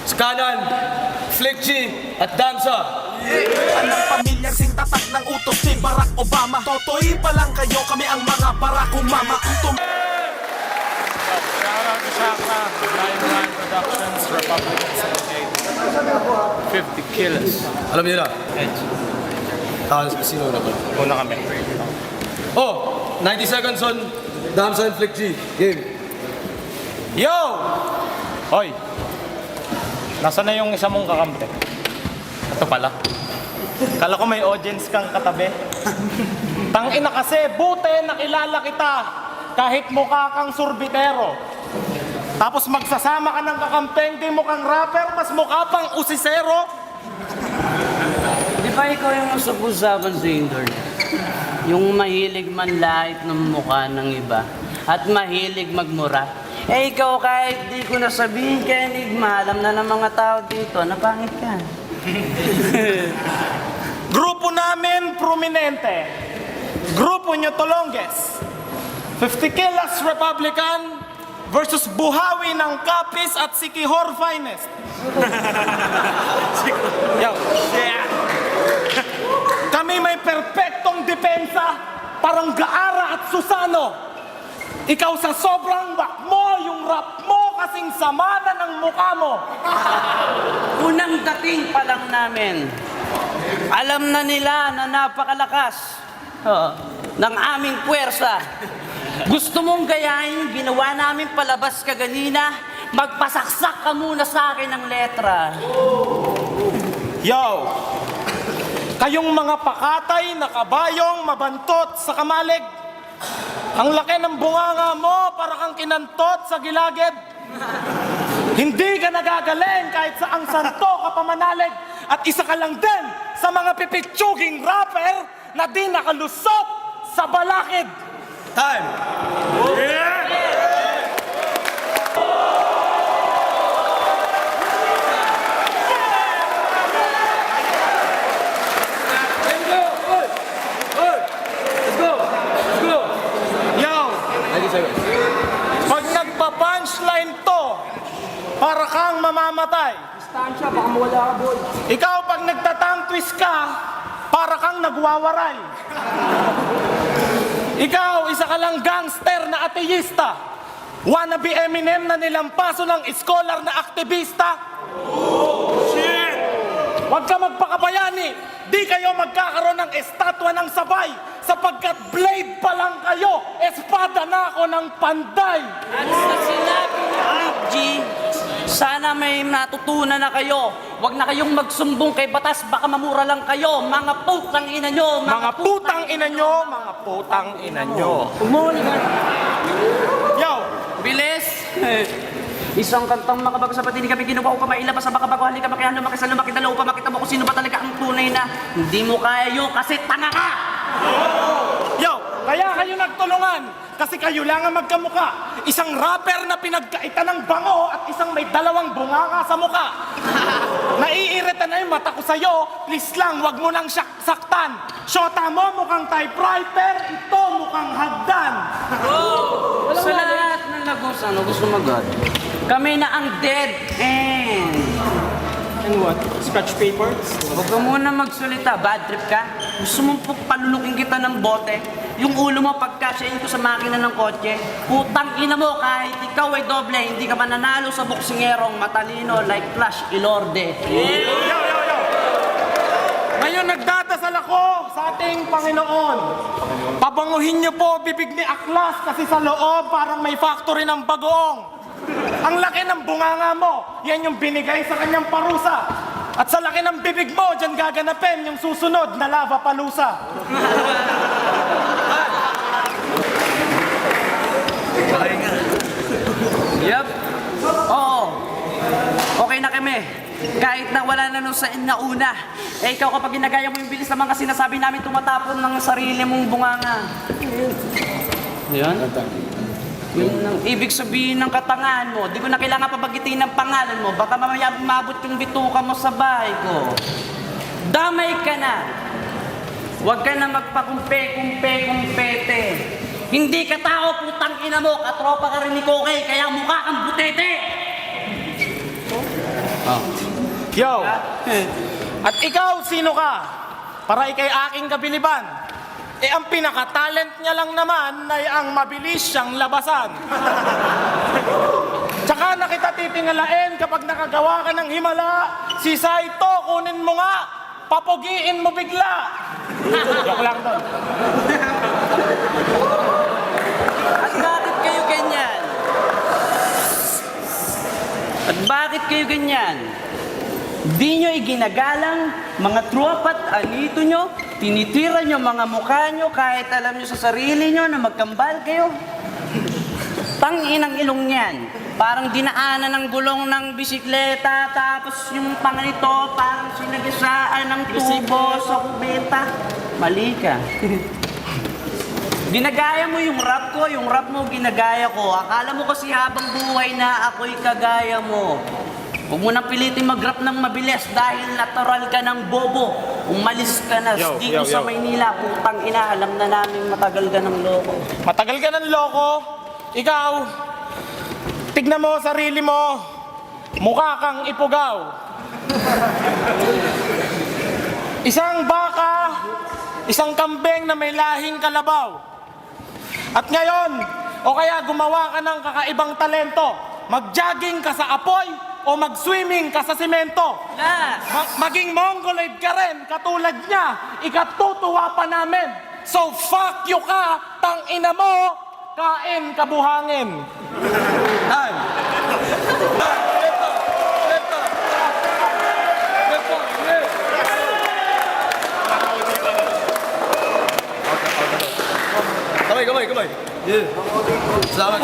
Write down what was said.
Sa kanan, Flick G at Danza. Anong pamilyang singtatak ng utos ni Barack Obama? Totoy pa lang kayo, kami ang mga Barackong mama. Shoutout to Shaka, Lion Line Productions, Republic Syndicate. 50 kilos. Alam niyo na? Sino na ba? Una kami. Oh, 90 seconds on Danza and Flick G. Game. Yo! Hoy! Nasaan na yung isa mong kakampi? Ito pala. Kala ko may audience kang katabi. Tangina kasi, buti nakilala kita. Kahit mukha kang sorbitero. Tapos magsasama ka ng kakampeng, di mukhang rapper, mas mukha pang usisero. Di ba ikaw yung usap-usapan sa internet? Yung mahilig manlait ng mukha ng iba at mahilig magmura. Eh ikaw kahit di ko nasabihin kay Enigma, alam na ng mga tao dito na pangit ka. Grupo namin, prominente. Grupo nyo Tolonges. 50 Kilos Republican versus Buhawi ng Kapis at Sikihor Finest. Yo, shit. Kami may perpektong depensa, parang Gaara at Susano. Ikaw sa sobrang wak mo, yung rap mo kasing sama na ng mukha mo. Unang dating pa lang namin, alam na nila na napakalakas ng aming puwersa. Gusto mong gayahin yung ginawa namin palabas kaganina, magpasaksak ka muna sa akin ng letra. Yo! Kayong mga pakatay na kabayong mabantot sa kamalig. Ang laki ng bunganga mo para kang kinantot sa gilagid. Hindi ka nagagaling kahit sa ang santo ka pamanalig. At isa ka lang din sa mga pipitsuging rapper na di nakalusot sa balakid. Time! Yo! 90 seconds. Pag nagpa-punchline to, para kang mamamatay. Distansya, baka mawala ka, boy. Ikaw pag nagtatang twist ka, para kang nagwawaray. Ikaw, isa ka lang gangster na ateista. Wannabe Eminem na nilampaso ng scholar na aktivista. Shit! Huwag ka magpakabayani. Di kayo magkakaroon ng estatwa ng sabay. Sapagkat blade pa lang kayo, espada na ako ng panday. At sa sinabi ni Flick G, sana may natutunan na kayo. Huwag na kayong magsumbong kay batas, baka mamura lang kayo. Mga putang ina nyo, Mga putang ina nyo, mga putang ina nyo. Umuli ka. Yo! Bilis! Isang kantang makabago sa pati, hindi kami ginawa upang mailabas sa bakabago. Halika makihan, lumaki sa lumaki, dalaw upang makita mo kung sino ba talaga ang tunay na hindi mo kaya yun kasi tanga ka! Yo! Kaya kayo nagtulungan kasi kayo lang ang magkamuka. Isang rapper na pinagkaitan ng bango at isang may dalawang bunganga sa muka. Naiirita na yung mata ko sa'yo, please lang, wag mo nang saktan. Shota mo mukhang typewriter, ito mukhang hagdan. Sa lahat ng lagusan, gusto magad. Kami na ang dead end. And what? Scratch papers? Huwag ka muna magsulita, bad trip ka. Gusto mong palulukin kita ng bote. Yung ulo mo pagkasyain ko sa makina ng kotse. Putang ina mo, kahit ikaw ay doble, hindi ka mananalo sa boksingerong matalino like Flash Ilorde. Yo! Ngayon nagdadasal ako sa ating Panginoon. Pabanguhin niyo po bibig ni Aklas kasi sa loob parang may factory ng bagoong. Ang laki ng bunganga mo, yan yung binigay sa kanyang parusa. At sa laki ng bibig mo, dyan gaganapin yung susunod na lava palusa. Yup. Oo. Okay na kami. Kahit na wala na nung sa nauna. Eh ikaw kapag ginagaya mo yung bilis ng mga sinasabi namin, tumatapon ng sarili mong bunganga. Yan? Yun ang ibig sabihin ng katangahan mo. Di ko na kailangan pabagitin ng pangalan mo. Baka mamaya umabot yung bituka mo sa bahay ko. Damay ka na. Huwag ka na magpakumpe-kumpe-kumpete. Hindi ka tao, putang ina mo. Katropa ka rin ni Kokey, kaya mukha kang butete. Yo! At ikaw, sino ka? Para ikay aking kabiliban. Eh, ang pinaka-talent niya lang naman ay ang mabilis siyang labasan. Tsaka na kita titingalain kapag nakagawa ka ng himala. Si Saito, kunin mo nga. Papugiin mo bigla. Joke lang to. At bakit kayo ganyan? At bakit kayo ganyan? Di nyo iginagalang mga tropa't anito nyo, tinitira nyo mga mukha nyo kahit alam nyo sa sarili nyo na magkambal kayo. Tanginang ilong yan. Parang dinaanan ng gulong ng bisikleta, tapos yung panganito parang sinagisaan ng tubo sa kubeta. Mali ka. Ginagaya mo yung rap mo ginagaya ko. Akala mo kasi habang buhay na ako'y kagaya mo. Huwag mo nang pilitin mag-rap ng mabilis dahil natural ka ng bobo. Umalis ka na dito sa Maynila. Putang ina, alam na namin matagal ka ng loko. Matagal ka ng loko? Ikaw, tignan mo sarili mo. Mukha kang ipugaw. Isang baka, isang kambing na may lahing kalabaw. At ngayon, o kaya gumawa ka ng kakaibang talento. Mag-jogging ka sa apoy o mag-swimming ka sa semento. Na! Maging mongoloid ka rin, katulad niya, ikatutuwa pa namin. So fuck you ka, tang ina mo, kain kabuhangin. Time! Kamay! Yeah. Salamat.